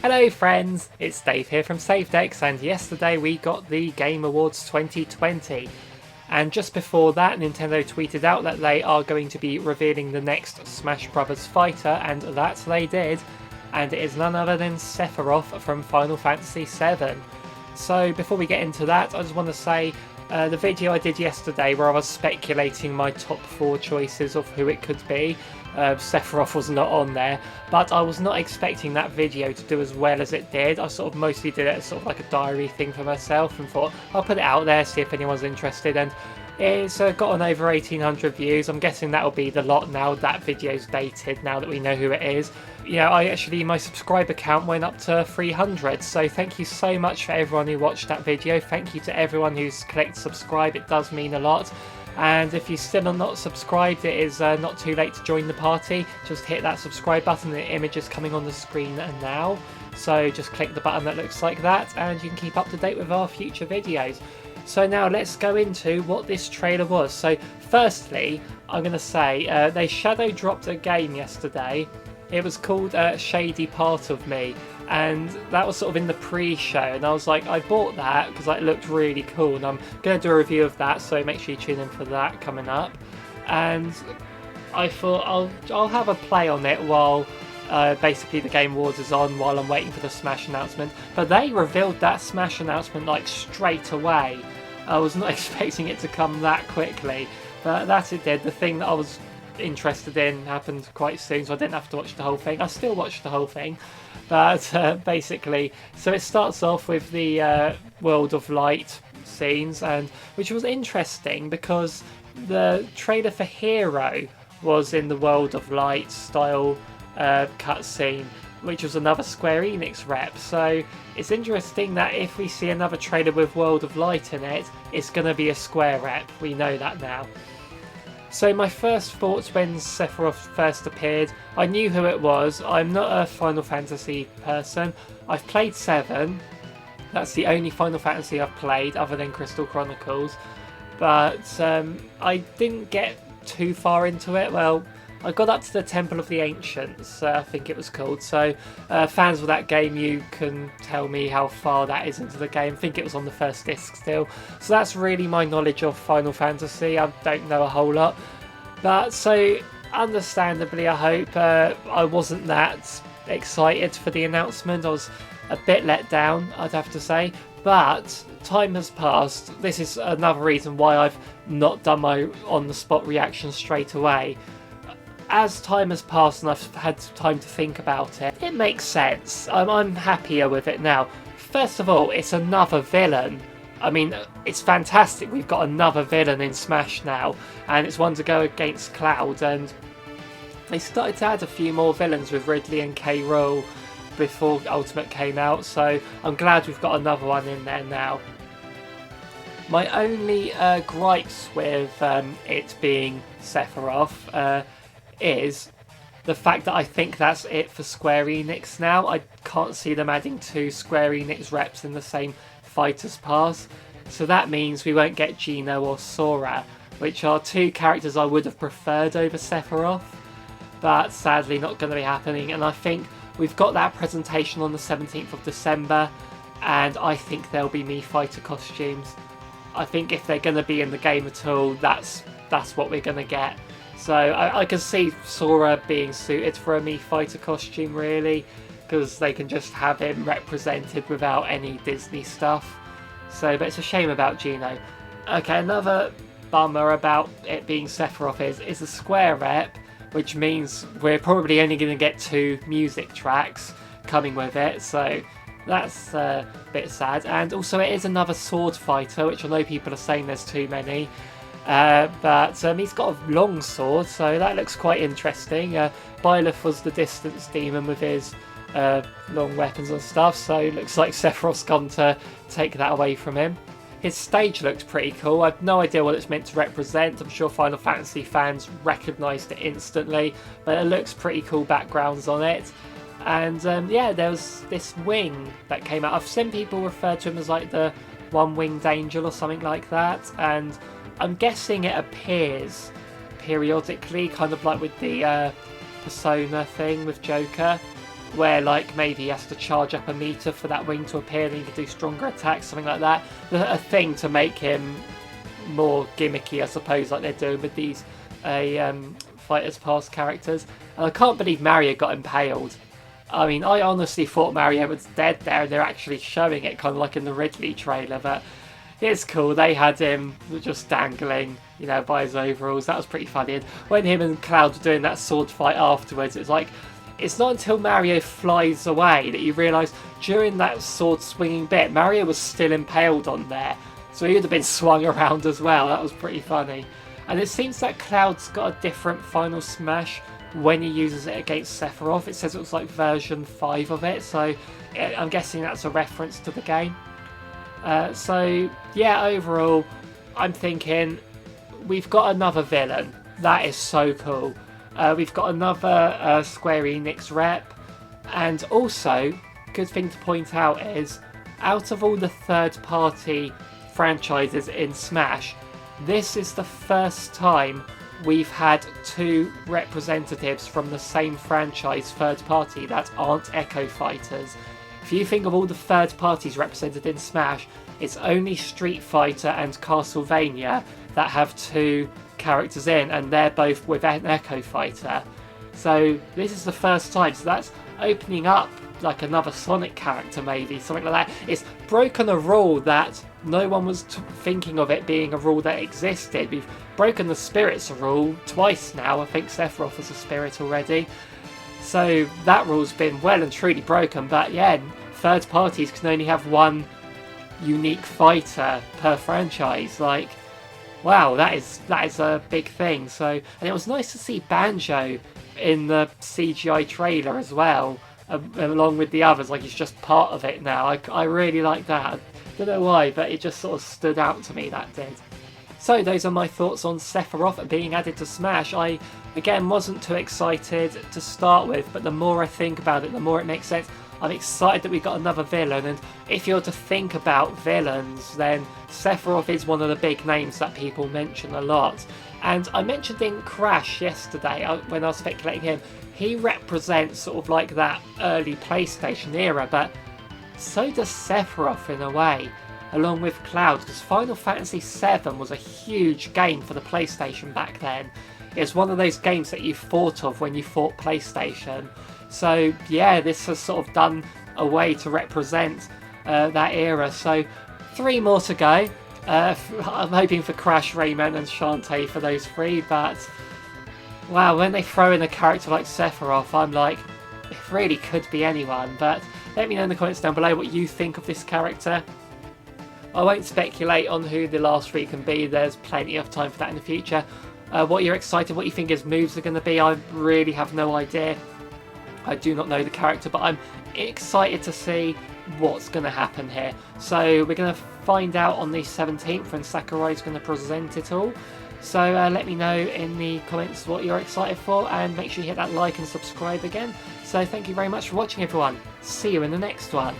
Hello friends, it's Dave here from SaveDex, and yesterday we got the Game Awards 2020. And just before that, Nintendo tweeted out that they are going to be revealing the next Smash Bros. Fighter, and that they did. And it is none other than Sephiroth from Final Fantasy VII. So before we get into that, I just want to say the video I did yesterday where I was speculating my top 4 choices of who it could be, Sephiroth was not on there, but I was not expecting that video to do as well as it did. I sort of mostly did it as sort of like a diary thing for myself and thought I'll put it out there, see if anyone's interested, and it's got on over 1800 views. I'm guessing that'll be the lot now that video's dated, now that we know who it is. You know, my subscriber count went up to 300, so thank you so much for everyone who watched that video. Thank you to everyone who's clicked subscribe, it does mean a lot. And if you still are not subscribed, it is not too late to join the party. Just hit that subscribe button, the image is coming on the screen now. So just click the button that looks like that and you can keep up to date with our future videos. So now let's go into what this trailer was. So firstly, I'm going to say they shadow dropped a game yesterday. It was called Shady Part of Me, and that was sort of in the pre-show, and I was like, I bought that because it looked really cool, and I'm going to do a review of that, so make sure you tune in for that coming up. And I thought I'll have a play on it while basically the Game Awards is on, while I'm waiting for the Smash announcement. But they revealed that Smash announcement like straight away. I was not expecting it to come that quickly, but that it did. The thing that I was interested in happened quite soon, so I didn't have to watch the whole thing. I still watched the whole thing, but basically, so it starts off with the World of Light scenes, and which was interesting because the trailer for Hero was in the World of Light style cutscene, which was another Square Enix rep. So it's interesting that if we see another trailer with World of Light in it, it's going to be a Square rep. We know that now. So my first thoughts when Sephiroth first appeared, I knew who it was. I'm not a Final Fantasy person. I've played 7. That's the only Final Fantasy I've played other than Crystal Chronicles. But I didn't get too far into it. Well, I got up to the Temple of the Ancients, I think it was called. So fans of that game, you can tell me how far that is into the game. I think it was on the first disc still. So that's really my knowledge of Final Fantasy. I don't know a whole lot. But so understandably, I hope I wasn't that excited for the announcement. I was a bit let down, I'd have to say. But time has passed. This is another reason why I've not done my on-the-spot reaction straight away. As time has passed and I've had time to think about it, it makes sense. I'm happier with it now. First of all, it's another villain. I mean, it's fantastic. We've got another villain in Smash now, and it's one to go against Cloud. And they started to add a few more villains with Ridley and K. Rool before Ultimate came out, so I'm glad we've got another one in there now. My only gripes with it being Sephiroth is the fact that I think that's it for Square Enix now. I can't see them adding 2 Square Enix reps in the same Fighters Pass, so that means we won't get Gino or Sora, which are 2 characters I would have preferred over Sephiroth, but sadly not going to be happening. And I think we've got that presentation on the 17th of December, and I think there'll be Mii Fighter costumes. I think if they're going to be in the game at all, that's what we're going to get. So I can see Sora being suited for a Mii Fighter costume, really, because they can just have him represented without any Disney stuff. So, but it's a shame about Gino. Okay, another bummer about it being Sephiroth is a Square rep, which means we're probably only going to get 2 music tracks coming with it, so that's a bit sad. And also it is another sword fighter, which I know people are saying there's too many. But he's got a long sword, so that looks quite interesting. Byleth was the distance demon with his long weapons and stuff, so it looks like Sephiroth's come to take that away from him. His stage looked pretty cool. I have no idea what it's meant to represent. I'm sure Final Fantasy fans recognised it instantly, but it looks pretty cool backgrounds on it. And yeah, there was this wing that came out. I've seen people refer to him as like the one-winged angel or something like that, and I'm guessing it appears periodically, kind of like with the Persona thing with Joker. where like maybe he has to charge up a meter for that wing to appear, then he can do stronger attacks, something like that. A thing to make him more gimmicky, I suppose, like they're doing with these Fighters Pass characters. And I can't believe Mario got impaled. I mean, I honestly thought Mario was dead there, and they're actually showing it kind of like in the Ridley trailer, but it's cool. They had him just dangling, you know, by his overalls. That was pretty funny. And when him and Cloud were doing that sword fight afterwards, it's like, it's not until Mario flies away that you realise during that sword swinging bit, Mario was still impaled on there. So he would have been swung around as well. That was pretty funny. And it seems that Cloud's got a different final smash when he uses it against Sephiroth. It says it was like version 5 of it, so I'm guessing that's a reference to the game. So yeah, overall, I'm thinking we've got another villain. That is so cool. We've got another Square Enix rep, and also, good thing to point out is, out of all the third-party franchises in Smash, this is the first time we've had 2 representatives from the same franchise third party that aren't Echo Fighters. If you think of all the third parties represented in Smash, it's only Street Fighter and Castlevania that have 2 characters in, and they're both with an Echo Fighter. So this is the first time, so that's opening up like another Sonic character, maybe, something like that. It's broken a rule that no one was thinking of it being a rule that existed. We've broken the Spirits rule twice now. I think Sephiroth was a Spirit already. So that rule's been well and truly broken, but yeah, third parties can only have 1 unique fighter per franchise. Like, wow, that is a big thing. So, and it was nice to see Banjo in the CGI trailer as well, along with the others. Like, he's just part of it now. I really like that. I don't know why, but it just sort of stood out to me, that did. So those are my thoughts on Sephiroth being added to Smash. I, again, wasn't too excited to start with, but the more I think about it, the more it makes sense. I'm excited that we got another villain, and if you're to think about villains, then Sephiroth is one of the big names that people mention a lot. And I mentioned in Crash yesterday, when I was speculating him, he represents sort of like that early PlayStation era, but so does Sephiroth in a way, along with Cloud, because Final Fantasy VII was a huge game for the PlayStation back then. It's one of those games that you thought of when you thought PlayStation. So yeah, this has sort of done a way to represent that era. So 3 more to go. I'm hoping for Crash, Rayman and Shantae for those 3, but wow, when they throw in a character like Sephiroth, I'm like, it really could be anyone. But let me know in the comments down below what you think of this character. I won't speculate on who the last 3 can be, there's plenty of time for that in the future. What you're excited, what you think his moves are going to be, I really have no idea. I do not know the character, but I'm excited to see what's going to happen here. So we're going to find out on the 17th when Sakurai's going to present it all. So let me know in the comments what you're excited for, and make sure you hit that like and subscribe again. So thank you very much for watching, everyone. See you in the next one.